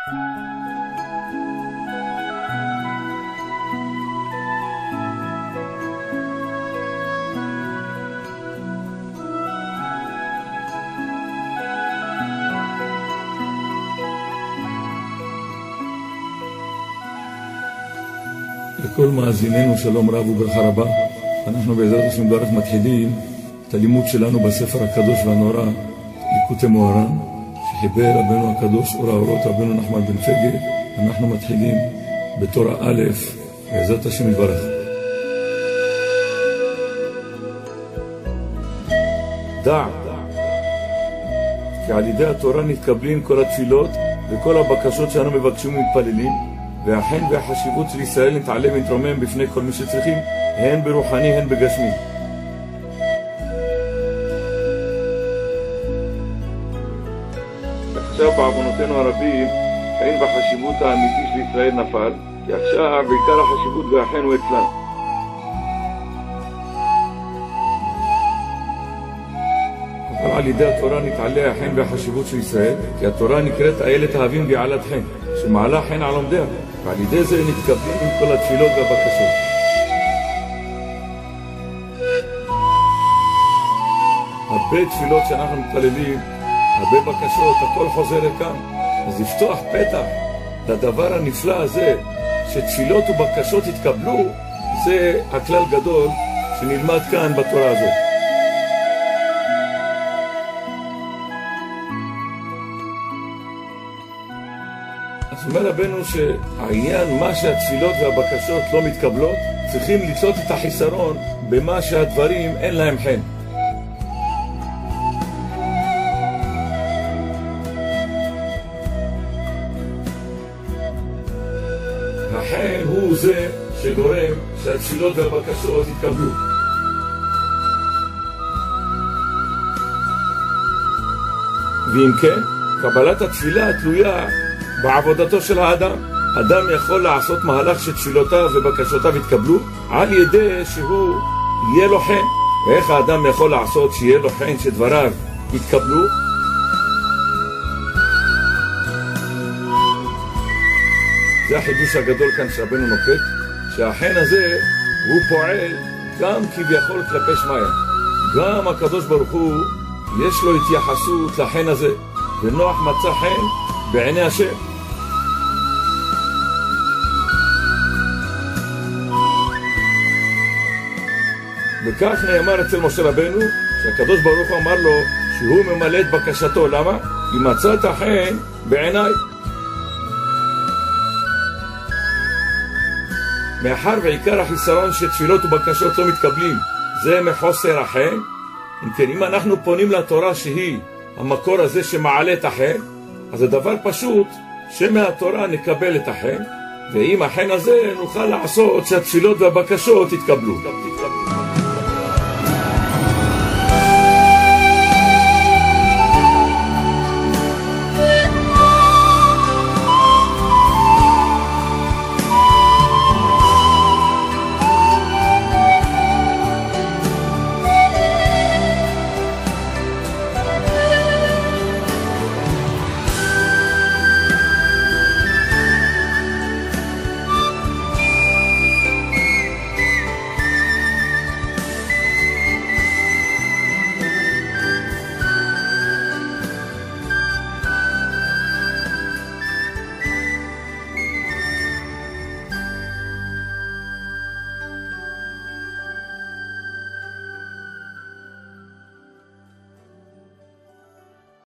לכל מאזיננו שלום רב וברכה רבה. אנחנו בעזרת השם ברך מתחילים את הלימוד שלנו בספר הקדוש והנורא ליקוטי מוהר"ן שחיבר רבנו הקדוש אור האורות רבנו נחמן בן פגה. אנחנו מתחילים בתורה א' בעזרת השם יתברך. דע כי על ידי התורה נתקבלים כל התפילות וכל הבקשות שאנו מבקשים ומתפללים, והחן והחשיבות של ישראל נתעלה ונתרומם בפני כל מי שצריכים, הן ברוחני הן בגשמי. עכשיו בעוונותינו הרבים הן בחשיבות האמיתי של ישראל נפל, כי עכשיו בעיקר החשיבות והחן הוא אצלנו. אבל על ידי התורה נתעלה החן והחשיבות של ישראל, כי התורה נקראת איילת אהבים בעלת חן, שמעלה חן על עומדיה, ועל ידי זה נתקבלים עם כל התפילות והבקשות. הרבה תפילות שאנחנו מתפללים, הרבה בקשות, הכל חוזר לכאן. אז לפתוח פתח לדבר הנפלא הזה, שתפילות ובקשות יתקבלו, זה הכלל גדול שנלמד כאן בתורה הזאת. אז אומר רבנו שהעניין, מה שהתפילות והבקשות לא מתקבלות, צריכים לתלות את החיסרון במה שהדברים אין להם חן. החן הוא זה שגורם שהתפילות והבקשות יתקבלו. ואם כן, קבלת התפילה תלויה בעבודתו של האדם. אדם יכול לעשות מהלך שתפילותיו ובקשותיו יתקבלו על ידי שהוא יהיה לו חן. ואיך האדם יכול לעשות שיהיה לו חן שדבריו יתקבלו? זה החידוש הגדול כאן שרבנו נוקט, שהחן הזה הוא פועל גם כביכול כלפי שמיים. גם הקדוש ברוך הוא יש לו התייחסות לחן הזה, ונוח מצא חן בעיני השם. וכך נאמר אצל משה רבנו, שהקדוש ברוך הוא אמר לו שהוא ממלא את בקשתו. למה? כי מצאת חן בעיניי. מאחר ועיקר החיסרון שתפילות ובקשות לא מתקבלים זה מחוסר החן, אם כן, אם אנחנו פונים לתורה שהיא המקור הזה שמעלה את החן, אז זה דבר פשוט שמהתורה נקבל את החן, ועם החן הזה נוכל לעשות שהתפילות והבקשות יתקבלו.